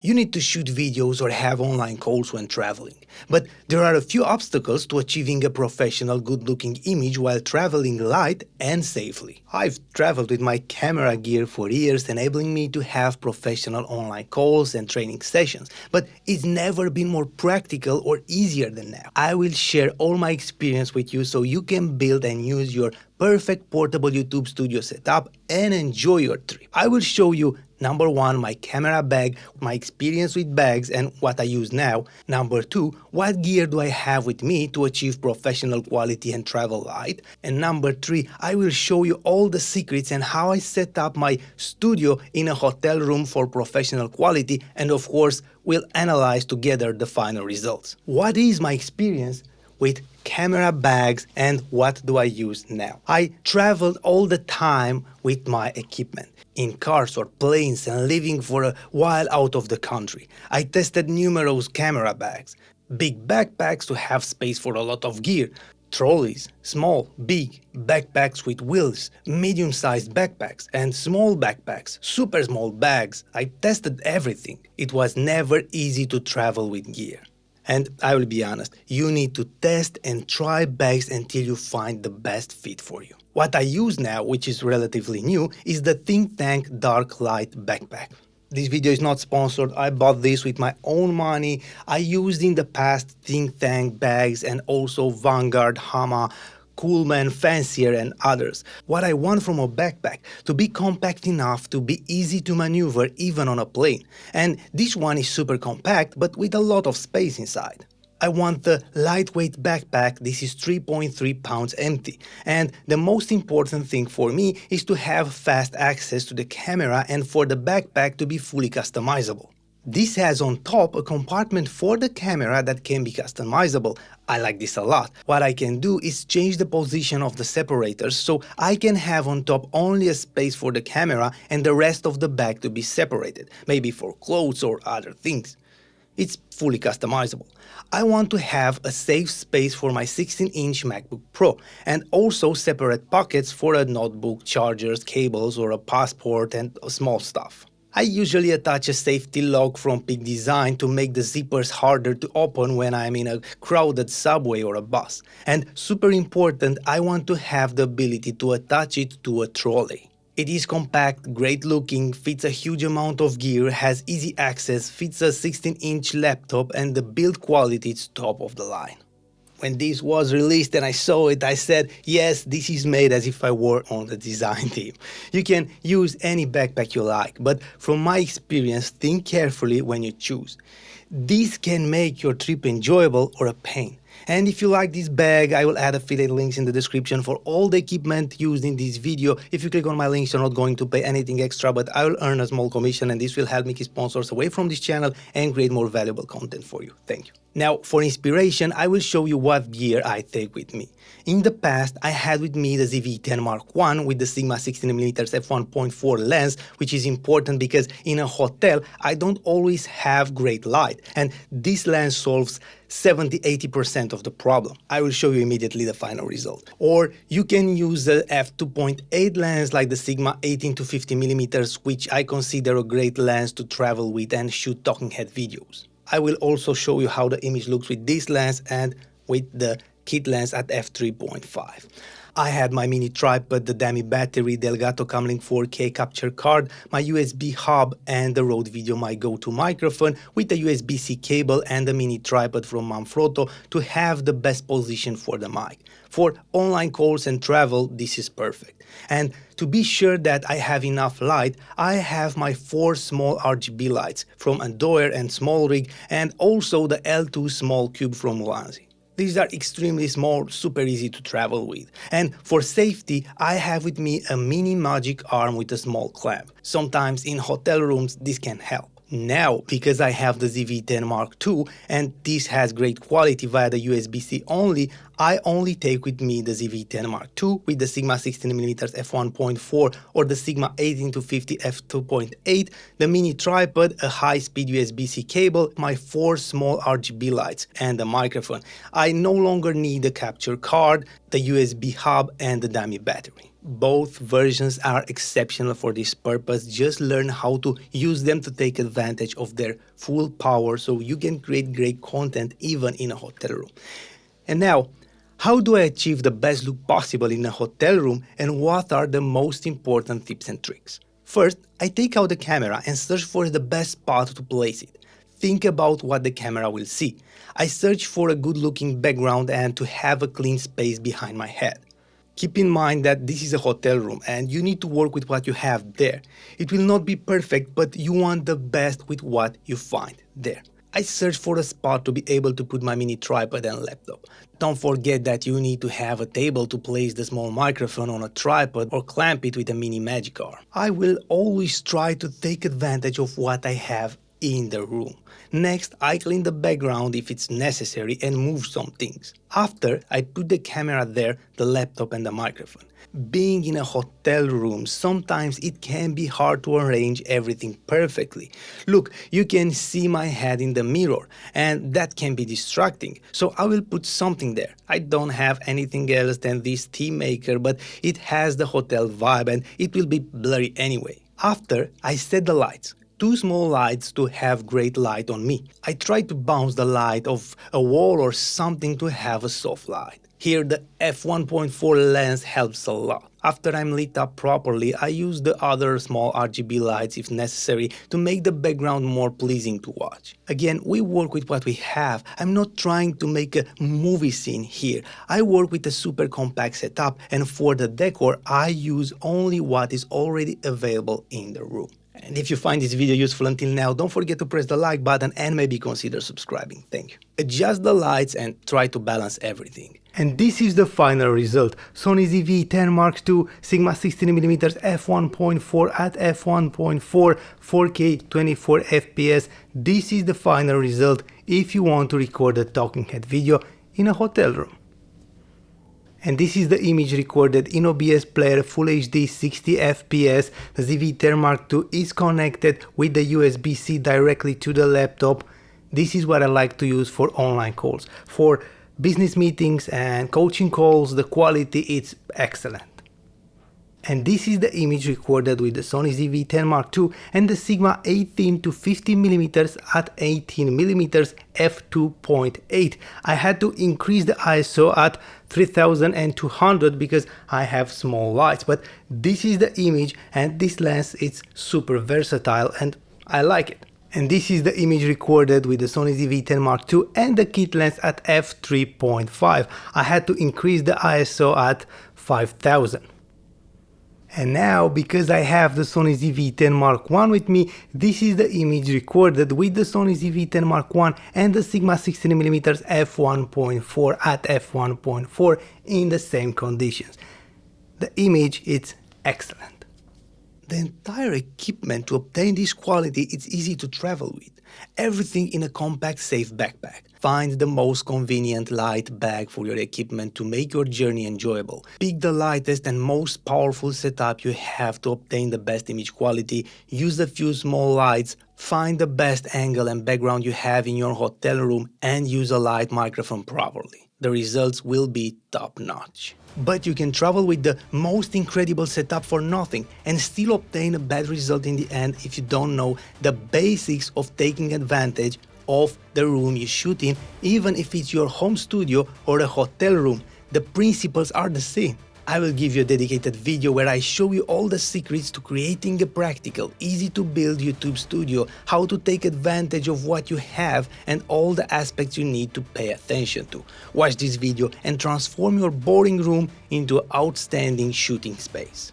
You need to shoot videos or have online calls when traveling. But there are a few obstacles to achieving a professional, good-looking image while traveling light and safely. I've traveled with my camera gear for years, enabling me to have professional online calls and training sessions. But it's never been more practical or easier than now. I will share all my experience with you so you can build and use your perfect portable YouTube studio setup and enjoy your trip. I will show you Number 1, my camera bag, my experience with bags and what I use now. Number 2, what gear do I have with me to achieve professional quality and travel light. And number 3, I will show you all the secrets and how I set up my studio in a hotel room for professional quality, and of course, we'll analyze together the final results. What is my experience with camera bags and what do I use now? I traveled all the time with my equipment, in cars or planes and living for a while out of the country. I tested numerous camera bags, big backpacks to have space for a lot of gear, trolleys, small, big, backpacks with wheels, medium-sized backpacks and small backpacks, super small bags. I tested everything. It was never easy to travel with gear. And I will be honest, you need to test and try bags until you find the best fit for you. What I use now, which is relatively new, is the Think Tank Dark Light Backpack. This video is not sponsored. I bought this with my own money. I used in the past Think Tank bags and also Vanguard, Hama, Coolman, Fancier and others. What I want from a backpack, to be compact enough to be easy to maneuver even on a plane. And this one is super compact but with a lot of space inside. I want the lightweight backpack. This is 3.3 pounds empty. And the most important thing for me is to have fast access to the camera and for the backpack to be fully customizable. This has on top a compartment for the camera that can be customizable. I like this a lot. What I can do is change the position of the separators so I can have on top only a space for the camera and the rest of the bag to be separated, maybe for clothes or other things. It's fully customizable. I want to have a safe space for my 16-inch MacBook Pro and also separate pockets for a notebook, chargers, cables or a passport and small stuff. I usually attach a safety lock from Peak Design to make the zippers harder to open when I'm in a crowded subway or a bus. And super important, I want to have the ability to attach it to a trolley. It is compact, great looking, fits a huge amount of gear, has easy access, fits a 16-inch laptop and the build quality is top of the line. When this was released and I saw it, I said, yes, this is made as if I were on the design team. You can use any backpack you like, but from my experience, think carefully when you choose. This can make your trip enjoyable or a pain. And if you like this bag, I will add affiliate links in the description for all the equipment used in this video. If you click on my links, you're not going to pay anything extra, but I will earn a small commission and this will help me keep sponsors away from this channel and create more valuable content for you. Thank you. Now, for inspiration, I will show you what gear I take with me. In the past, I had with me the ZV-10 Mark I with the Sigma 16mm f1.4 lens, which is important because in a hotel, I don't always have great light, and this lens solves 70–80% of the problem. I will show you immediately the final result. Or you can use the f2.8 lens like the Sigma 18–50mm, which I consider a great lens to travel with and shoot talking head videos. I will also show you how the image looks with this lens and with the kit lens at f3.5. I had my mini tripod, the dummy battery, the Elgato Camlink 4K capture card, my USB hub and the Rode Video, my go-to microphone with the USB-C cable and the mini tripod from Manfrotto to have the best position for the mic. For online calls and travel, this is perfect. And to be sure that I have enough light, I have my 4 small RGB lights from Andoer and SmallRig and also the L2 small cube from Ulanzi. These are extremely small, super easy to travel with. And for safety, I have with me a mini magic arm with a small clamp. Sometimes in hotel rooms, this can help. Now, because I have the ZV-10 Mark II and this has great quality via the USB-C only, I only take with me the ZV-10 Mark II with the Sigma 16mm f1.4 or the Sigma 18–50 f2.8, the mini tripod, a high-speed USB-C cable, my 4 small RGB lights and the microphone. I no longer need the capture card, the USB hub and the dummy battery. Both versions are exceptional for this purpose. Just learn how to use them to take advantage of their full power so you can create great content even in a hotel room. And now, how do I achieve the best look possible in a hotel room, and what are the most important tips and tricks? First, I take out the camera and search for the best spot to place it. Think about what the camera will see. I search for a good looking background and to have a clean space behind my head. Keep in mind that this is a hotel room and you need to work with what you have there. It will not be perfect, but you want the best with what you find there. I search for a spot to be able to put my mini tripod and laptop. Don't forget that you need to have a table to place the small microphone on a tripod or clamp it with a mini magic arm. I will always try to take advantage of what I have in the room. Next, I clean the background if it's necessary and move some things. After, I put the camera there, the laptop and the microphone. Being in a hotel room, sometimes it can be hard to arrange everything perfectly. Look, you can see my head in the mirror and that can be distracting, so I will put something there. I don't have anything else than this tea maker, but it has the hotel vibe and it will be blurry anyway. After, I set the lights. Two small lights to have great light on me. I try to bounce the light off a wall or something to have a soft light. Here the f1.4 lens helps a lot. After I'm lit up properly, I use the other small RGB lights if necessary to make the background more pleasing to watch. Again, we work with what we have. I'm not trying to make a movie scene here. I work with a super compact setup, and for the decor, I use only what is already available in the room. And if you find this video useful until now, don't forget to press the like button and maybe consider subscribing. Thank you. Adjust the lights and try to balance everything. And this is the final result. Sony ZV-10 Mark II Sigma 16mm f1.4 at f1.4 4K 24 FPS. This is the final result if you want to record a talking head video in a hotel room. And this is the image recorded in OBS Player Full HD 60 FPS. The ZV-10 Mark II is connected with the USB-C directly to the laptop. This is what I like to use for online calls. For business meetings and coaching calls, the quality is excellent. And this is the image recorded with the Sony ZV-10 Mark II and the Sigma 18 to 50mm at 18mm f2.8. I had to increase the ISO at 3200 because I have small lights, but this is the image and this lens is super versatile and I like it. And this is the image recorded with the Sony ZV-10 Mark II and the kit lens at f3.5. I had to increase the ISO at 5000. And now, because I have the Sony ZV-10 Mark I with me, this is the image recorded with the Sony ZV-10 Mark I and the Sigma 16mm f1.4 at f1.4 in the same conditions. The image is excellent. The entire equipment to obtain this quality is easy to travel with. Everything in a compact, safe backpack. Find the most convenient light bag for your equipment to make your journey enjoyable. Pick the lightest and most powerful setup you have to obtain the best image quality. Use a few small lights. Find the best angle and background you have in your hotel room and use a light microphone properly. The results will be top-notch. But you can travel with the most incredible setup for nothing and still obtain a bad result in the end if you don't know the basics of taking advantage of the room you shoot in, even if it's your home studio or a hotel room. The principles are the same. I will give you a dedicated video where I show you all the secrets to creating a practical, easy to build YouTube studio, how to take advantage of what you have and all the aspects you need to pay attention to. Watch this video and transform your boring room into an outstanding shooting space.